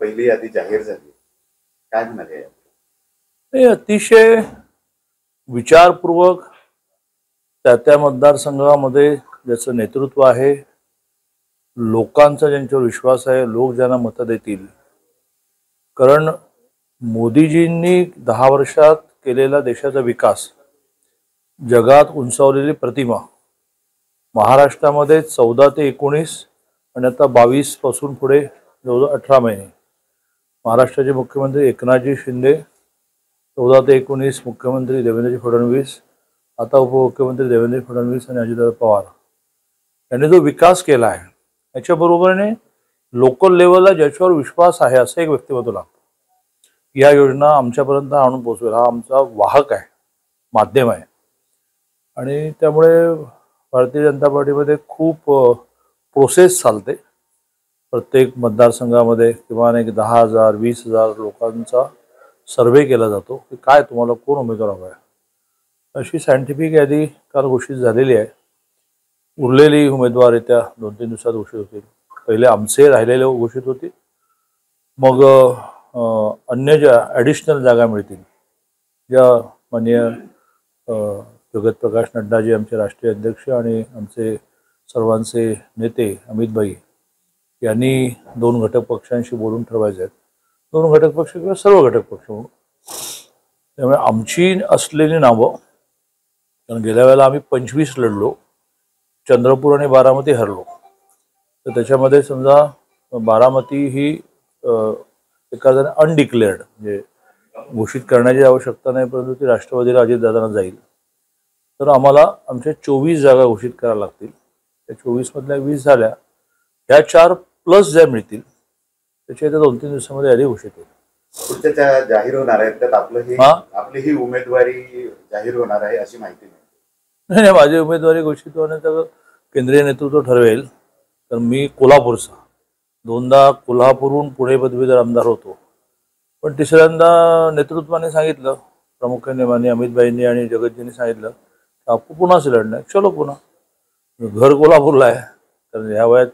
पहिली यादी जाहीर झाली, काय म्हणाले? हे अतिशय विचारपूर्वक त्या मतदारसंघामध्ये ज्याचं नेतृत्व आहे, लोकांचा ज्यांच्यावर विश्वास आहे, लोक ज्यांना मतं देतील. कारण मोदीजींनी 10 वर्षात केलेला देशाचा विकास, जगात उंचावलेली प्रतिमा, महाराष्ट्रामध्ये 14 ते 19 आणि आता 22 पासून पुढे जवळजवळ 18 महिने महाराष्ट्राचे मुख्यमंत्री एकनाथजी शिंदे, 14 ते 19 मुख्यमंत्री देवेंद्रजी फडणवीस, आता उपमुख्यमंत्री देवेंद्र फडणवीस आणि अजितदादा पवार यांनी जो विकास केला आहे, याच्याबरोबरीने लोकल लेवलला ज्याच्यावर विश्वास आहे असं एक व्यक्तिमत्व लागतं. या योजना आमच्यापर्यंत आणून पोहोचवेल हा आमचा वाहक आहे, माध्यम आहे. आणि त्यामुळे भारतीय जनता पार्टीमध्ये खूप प्रोसेस चालते. प्रत्येक मतदारसंघामध्ये किमान एक 10,000 20,000 लोकांचा सर्वे केला जातो की काय तुम्हाला कोण उमेदवार हवा आहे. अशी सायंटिफिक यादी काल घोषित झालेली आहे. उरलेली उमेदवार येत्या 2-3 दिवसात घोषित होतील. पहिले आमचे राहिलेले घोषित होतील, मग अन्य ज्या ॲडिशनल जागा मिळतील, ज्या माननीय जगत प्रकाश नड्डाजी आमचे राष्ट्रीय अध्यक्ष आणि आमचे सर्वांचे नेते अमित भाई यांनी 2 घटक पक्षांशी बोलून ठरवायचे आहेत. 2 घटक पक्ष किंवा सर्व घटक पक्ष म्हणून. त्यामुळे आमची असलेली नावं, कारण गेल्या वेळेला आम्ही 25 लढलो, चंद्रपूर आणि बारामती हरलो. तर त्याच्यामध्ये समजा बारामती ही एखाद्याने अनडिक्लेअर्ड म्हणजे घोषित करण्याची आवश्यकता नाही, परंतु ती राष्ट्रवादीला अजितदादांना जाईल. तर आम्हाला आमच्या 24 जागा घोषित करायला लागतील. त्या 24 मधल्या 20 झाल्या, ह्या 4 प्लस ज्या मिळतील त्याच्या येत्या 2-3 दिवसामध्ये यादी घोषित होईल. पुढच्या जाहीर होणार आहेत त्यात आपली ही उमेदवारी जाहीर होणार आहे अशी माहिती नाही. नाही, माझी उमेदवारी घोषित होण्याचं केंद्रीय नेतृत्व ठरवेल. तर मी कोल्हापूरचा 2दा कोल्हापूरहून पुणे पदवीधर आमदार होतो, पण तिसऱ्यांदा नेतृत्वाने सांगितलं, प्रामुख्याने माननीय अमितभाईंनी आणि जगतजींनी सांगितलं आपको पुन्हा से लढणं आहे. चलो पुन्हा. घर कोल्हापूरला आहे, कारण ह्या वयात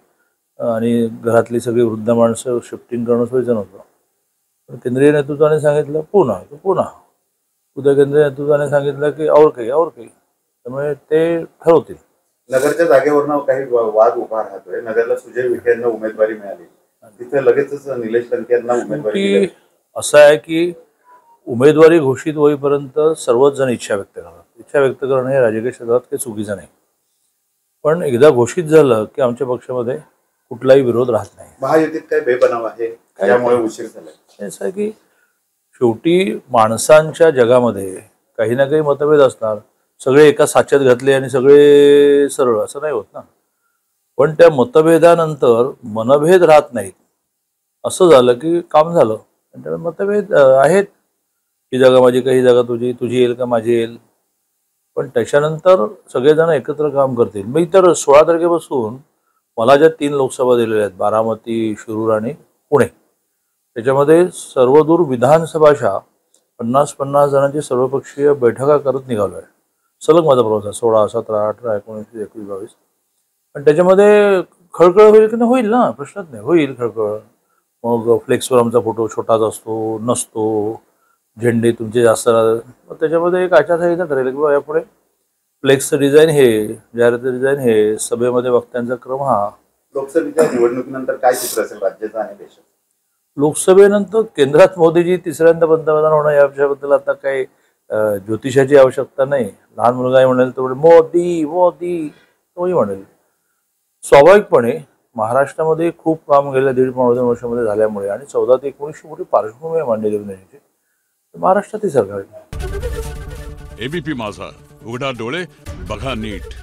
आणि घरातली सगळी वृद्ध माणसं शिफ्टिंग करणं सोयीचं नव्हतं. पण केंद्रीय नेतृत्वाने सांगितलं पुन्हा तर पुन्हा. उद्या केंद्रीय नेतृत्वाने सांगितलं की और काही. त्यामुळे ते ठरवतील. नगरच्या जागेवरनं काही वाद उभा राहतोय. नगरला सुजय विखे यांना उमेदवारी मिळाली, तिथे लगेचच निलेश लंके यांना उमेदवारी. असं आहे की उमेदवारी घोषित होईपर्यंत सर्वच जण इच्छा व्यक्त करतात. इच्छा व्यक्त करणं हे राजकीय क्षेत्रात काही चुकीचं नाही, पण एकदा घोषित झालं की आमच्या पक्षामध्ये कुठलाही विरोध राहत नाही. महायुतीत काय बेबनाव आहे त्यामुळे उशीर झाला. असं आहे की शेवटी माणसांच्या जगामध्ये काही ना काही मतभेद असणार. सगळे एका साच्यात घातले आणि सगळे सरळ असं नाही होत ना. पण त्या मतभेदानंतर मनभेद राहत नाहीत. असं झालं की काम झालं. त्यामुळे मतभेद आहेत, ही जागा माझी, काही जागा तुझी येईल का माझी येईल, पण त्याच्यानंतर सगळेजण एकत्र काम करतील. मी तर 16 तारखेपासून मला ज्या 3 लोकसभा दिलेल्या आहेत, बारामती, शिरूर आणि पुणे, त्याच्यामध्ये सर्वदूर विधानसभाच्या 50-50 जणांची सर्वपक्षीय बैठका करत निघालो आहे. सलग माझा प्रवास आहे. 16, 17, 18, 19, 21, 22. पण त्याच्यामध्ये खळखळ होईल की नाही? होईल ना, प्रश्नच नाही, होईल खळखळ. मग फ्लेक्सवर आमचा फोटो छोटाच असतो, नसतो, झेंडे तुमचे जास्त राहतात. मग त्याच्यामध्ये एक आचारसंहिता ठरेल की यापुढे फ्लेक्सचं डिझाईन हे, जाहिरातीचं डिझाईन हे, सभेमध्ये वक्त्यांचा क्रम हा. लोकसभेच्या निवडणुकीनंतर काय चित्र असेल राज्याचं आणि देशाचं? लोकसभेनंतर केंद्रात मोदीजी तिसऱ्यांदा पंतप्रधान होणं याच्याबद्दल आता काही ज्योतिषाची आवश्यकता नाही. लहान मुलगाही म्हणेल तेवढे मोदी मोदी तोही म्हणेल. स्वाभाविकपणे महाराष्ट्रामध्ये खूप काम गेल्या 1.5-2 वर्षामध्ये झाल्यामुळे आणि 14 ते 19 मोठी पार्श्वभूमी आहे मांडली देण्याची, महाराष्ट्रातील सरकार. एबीपी माझा, उघडा डोळे बघा नीट.